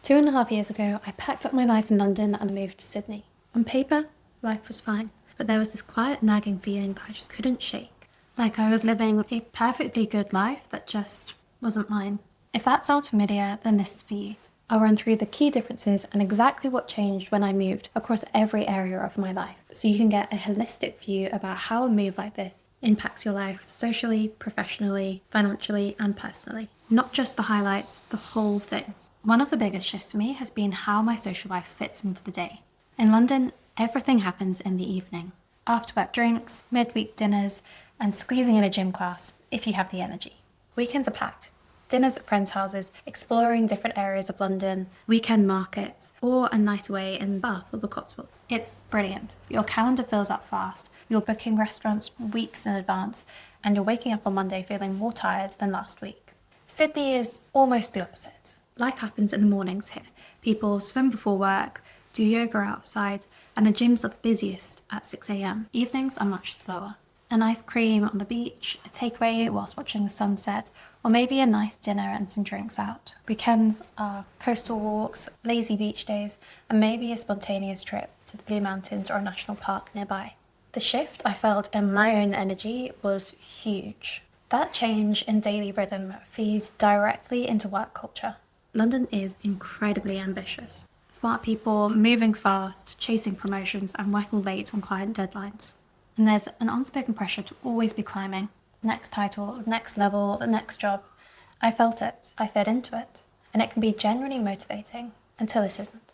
2.5 years ago, I packed up my life in London and moved to Sydney. On paper, life was fine, but there was this quiet nagging feeling that I just couldn't shake. Like I was living a perfectly good life that just wasn't mine. If that sounds familiar, then this is for you. I'll run through the key differences and exactly what changed when I moved across every area of my life, so you can get a holistic view about how a move like this impacts your life socially, professionally, financially, and personally. Not just the highlights, the whole thing. One of the biggest shifts for me has been how my social life fits into the day. In London, everything happens in the evening. After work drinks, midweek dinners, and squeezing in a gym class if you have the energy. Weekends are packed. Dinners at friends' houses, exploring different areas of London, weekend markets, or a night away in Bath or the Cotswolds. It's brilliant. Your calendar fills up fast, you're booking restaurants weeks in advance, and you're waking up on Monday feeling more tired than last week. Sydney is almost the opposite. Life happens in the mornings here. People swim before work, do yoga outside, and the gyms are the busiest at 6 a.m. Evenings are much slower. An ice cream on the beach, a takeaway whilst watching the sunset, or maybe a nice dinner and some drinks out. Weekends are coastal walks, lazy beach days, and maybe a spontaneous trip to the Blue Mountains or a national park nearby. The shift I felt in my own energy was huge. That change in daily rhythm feeds directly into work culture. London is incredibly ambitious. Smart people moving fast, chasing promotions, and working late on client deadlines. And there's an unspoken pressure to always be climbing. Next title, next level, the next job. I felt it. I fed into it. And it can be genuinely motivating until it isn't.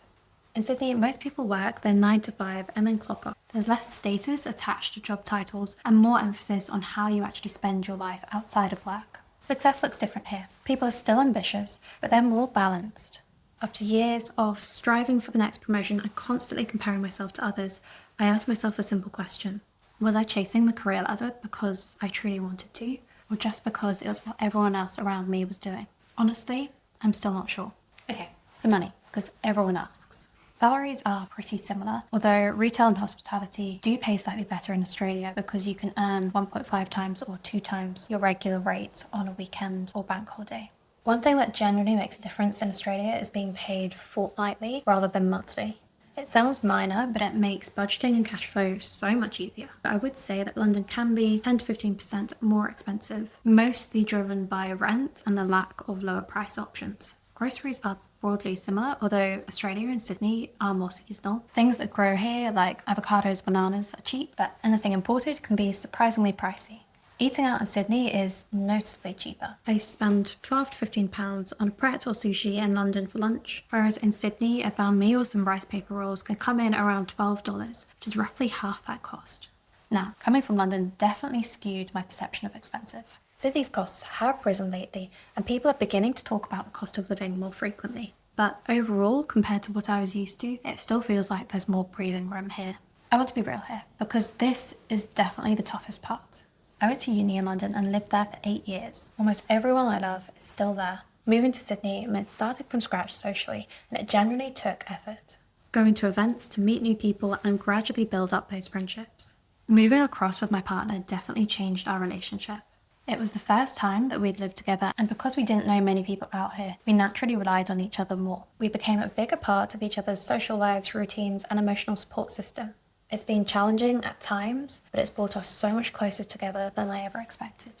In Sydney, most people work their 9 to 5 and then clock off. There's less status attached to job titles and more emphasis on how you actually spend your life outside of work. Success looks different here. People are still ambitious, but they're more balanced. After years of striving for the next promotion and constantly comparing myself to others, I asked myself a simple question. Was I chasing the career ladder because I truly wanted to, or just because it was what everyone else around me was doing? Honestly, I'm still not sure. Okay, so money, because everyone asks. Salaries are pretty similar, although retail and hospitality do pay slightly better in Australia because you can earn 1.5 times or 2 times your regular rate on a weekend or bank holiday. One thing that generally makes a difference in Australia is being paid fortnightly rather than monthly. It sounds minor, but it makes budgeting and cash flow so much easier. But I would say that London can be 10 to 15% more expensive, mostly driven by rent and the lack of lower price options. Groceries are broadly similar, although Australia and Sydney are more seasonal. Things that grow here, like avocados, bananas, are cheap, but anything imported can be surprisingly pricey. Eating out in Sydney is noticeably cheaper. I used to spend £12 to £15 on a pret or sushi in London for lunch, whereas in Sydney a banh mi or some rice paper rolls can come in around $12, which is roughly half that cost. Now, coming from London definitely skewed my perception of expensive. Sydney's costs have risen lately, and people are beginning to talk about the cost of living more frequently. But overall, compared to what I was used to, it still feels like there's more breathing room here. I want to be real here, because this is definitely the toughest part. I went to uni in London and lived there for 8 years. Almost everyone I love is still there. Moving to Sydney meant starting from scratch socially, and it generally took effort. Going to events to meet new people and gradually build up those friendships. Moving across with my partner definitely changed our relationship. It was the first time that we'd lived together, and because we didn't know many people out here, we naturally relied on each other more. We became a bigger part of each other's social lives, routines, and emotional support system. It's been challenging at times, but it's brought us so much closer together than I ever expected.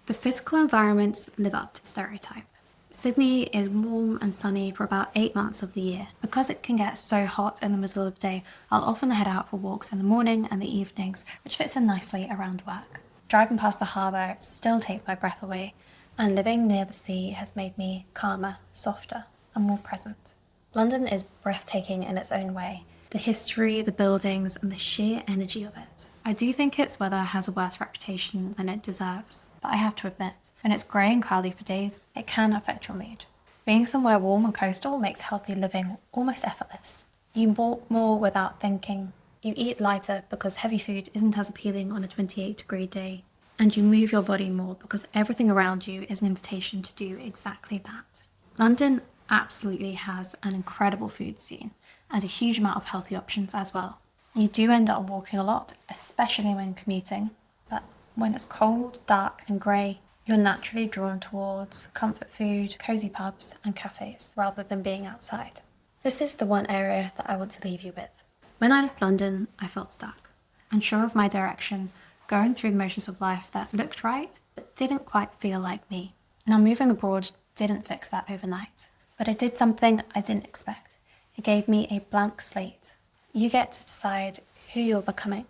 The physical environments live up to the stereotype. Sydney is warm and sunny for about 8 months of the year. Because it can get so hot in the middle of the day, I'll often head out for walks in the morning and the evenings, which fits in nicely around work. Driving past the harbour still takes my breath away, and living near the sea has made me calmer, softer, and more present. London is breathtaking in its own way. The history, the buildings, and the sheer energy of it. I do think its weather has a worse reputation than it deserves, but I have to admit, when it's grey and cloudy for days, it can affect your mood. Being somewhere warm and coastal makes healthy living almost effortless. You walk more without thinking, you eat lighter because heavy food isn't as appealing on a 28-degree day, and you move your body more because everything around you is an invitation to do exactly that. London absolutely has an incredible food scene, and a huge amount of healthy options as well. You do end up walking a lot, especially when commuting, but when it's cold, dark and grey, You're naturally drawn towards comfort food, cozy pubs, and cafes rather than being outside. This is the one area that I want to leave you with. When I left London, I felt stuck, unsure of my direction, going through the motions of life that looked right, but didn't quite feel like me. Now, moving abroad didn't fix that overnight, but it did something I didn't expect. It gave me a blank slate. You get to decide who you're becoming,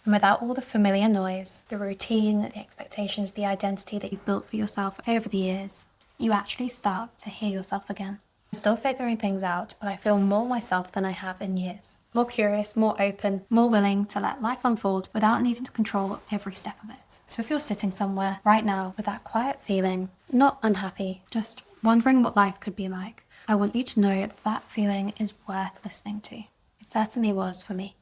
and without all the familiar noise, the routine, the expectations, the identity that you've built for yourself over the years, you actually start to hear yourself again. I'm still figuring things out, but I feel more myself than I have in years. More curious, more open, more willing to let life unfold without needing to control every step of it. So if you're sitting somewhere right now with that quiet feeling, not unhappy, just wondering what life could be like, I want you to know that that feeling is worth listening to. It certainly was for me.